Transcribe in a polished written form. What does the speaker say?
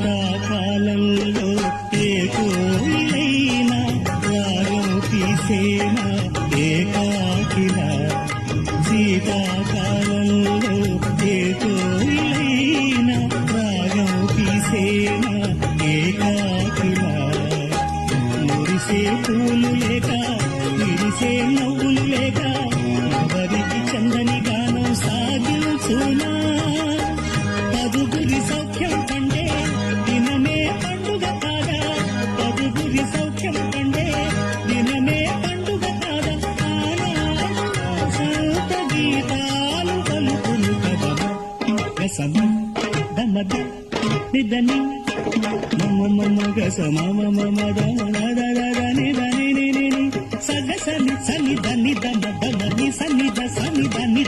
శీతాకాలంలో ఏ కోయిలైనా రాగం తీసేనా ఏకాకిలా శీతాకాలంలో ఏ కోయిలైనా రాగం తీసేనా ఏకాకిలా మురిసే పూలు లేక విరిసే నవ్వులు లేక ఎవరికి చందని గానం సాగించునా పదుగురి సౌఖ్యం కండే దినమే పండుగ కాగా పదుగురి సౌఖ్యం కండే దినమే పండుగ కాగా ఆనాడు సంత గీతాలు పలుకులు కదా గసమ దమద నిదని మమ మమ గస మమ మమ దమ దని దని ని సగ సని సని దని దమ దమ ని సని ద సని దని